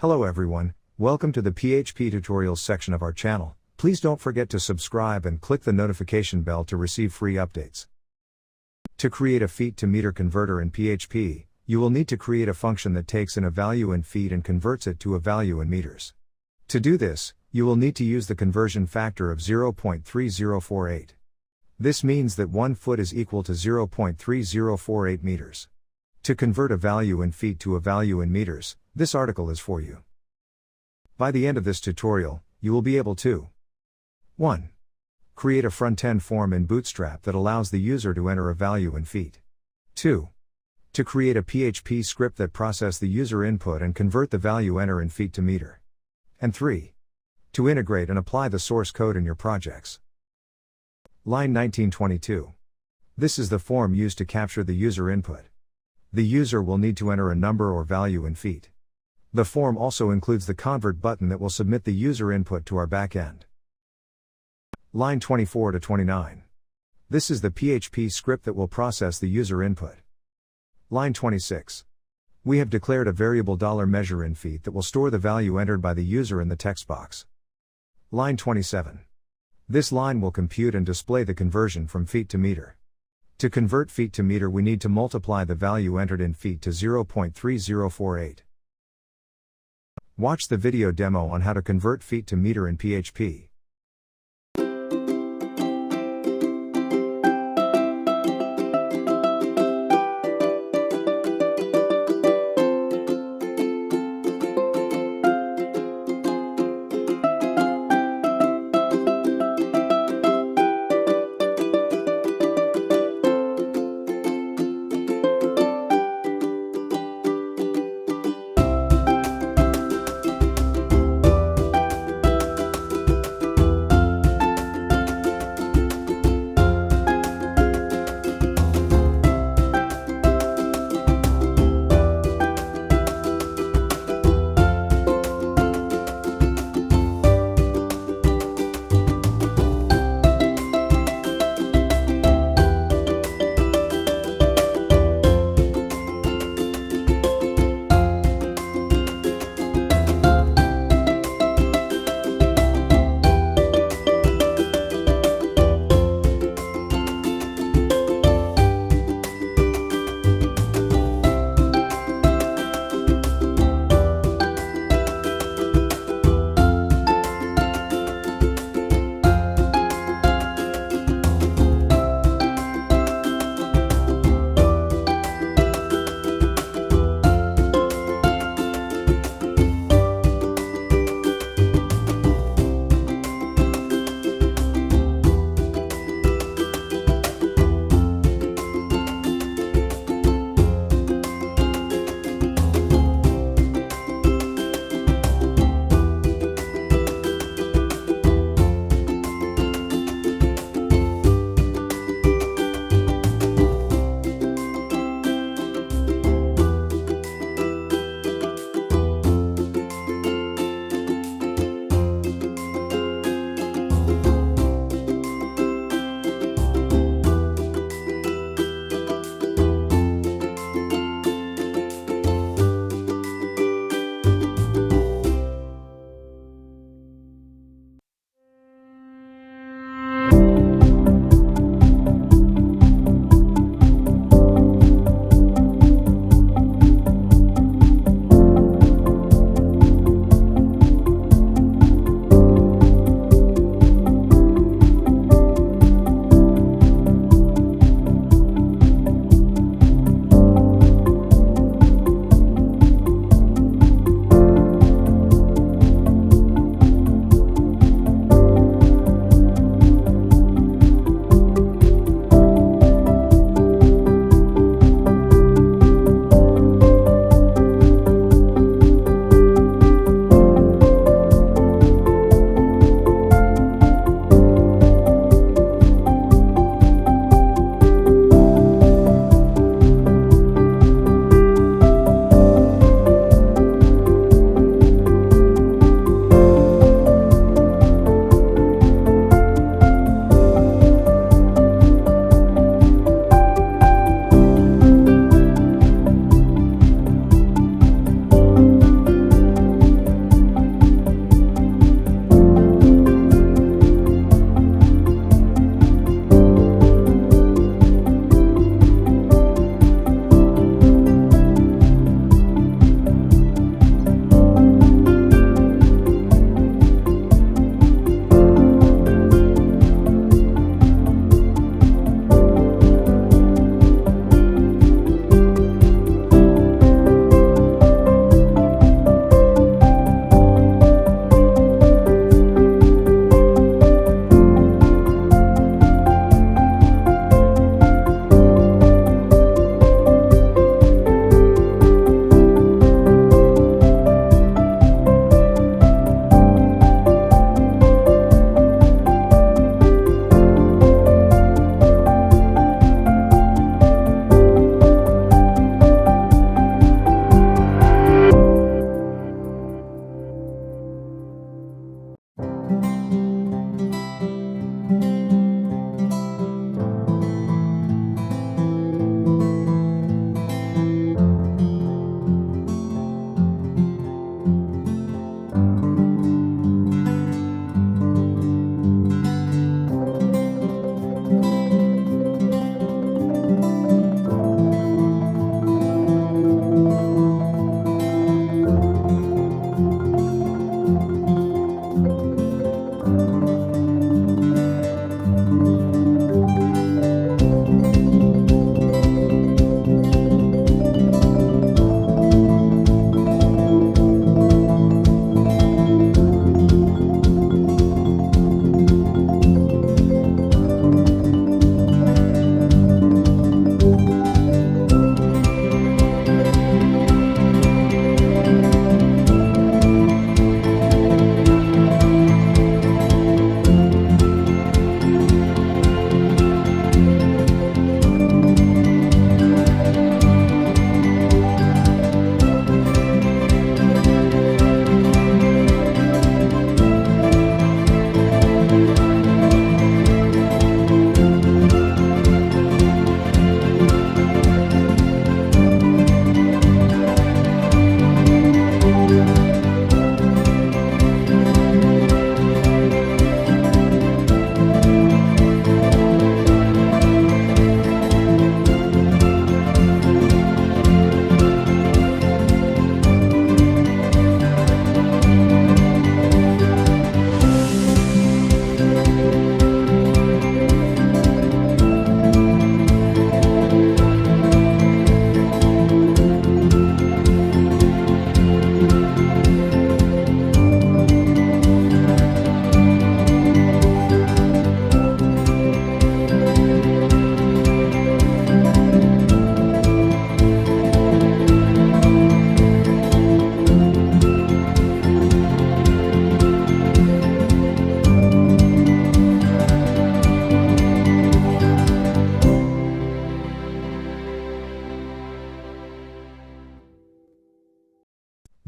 Hello everyone, welcome to the PHP tutorials section of our channel. Please don't forget to subscribe and click the notification bell to receive free updates. To create a feet to meter converter in PHP, you will need to create a function that takes in a value in feet and converts it to a value in meters. To do this, you will need to use the conversion factor of 0.3048. This means that 1 foot is equal to 0.3048 meters. To convert a value in feet to a value in meters, this article is for you. By the end of this tutorial, you will be able to 1. Create a front-end form in Bootstrap that allows the user to enter a value in feet. 2. To create a PHP script that processes the user input and convert the value entered in feet to meter. And 3. To integrate and apply the source code in your projects. Line 1922. This is the form used to capture the user input. The user will need to enter a number or value in feet. The form also includes the convert button that will submit the user input to our backend. Line 24 to 29. This is the PHP script that will process the user input. Line 26. We have declared a variable $measure in feet that will store the value entered by the user in the text box. Line 27. This line will compute and display the conversion from feet to meter. To convert feet to meter, we need to multiply the value entered in feet to 0.3048. Watch the video demo on how to convert feet to meter in PHP.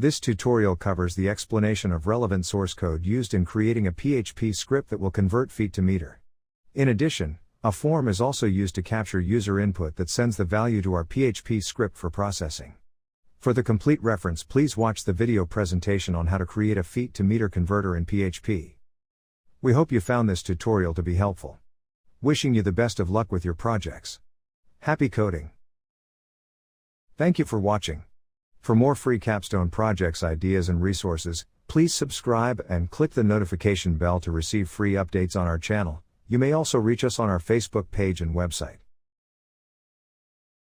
This tutorial covers the explanation of relevant source code used in creating a PHP script that will convert feet to meter. In addition, a form is also used to capture user input that sends the value to our PHP script for processing. For the complete reference, please watch the video presentation on how to create a feet to meter converter in PHP. We hope you found this tutorial to be helpful. Wishing you the best of luck with your projects. Happy coding! Thank you for watching. For more free capstone projects ideas and resources, please subscribe and click the notification bell to receive free updates on our channel. You may also reach us on our Facebook page and website.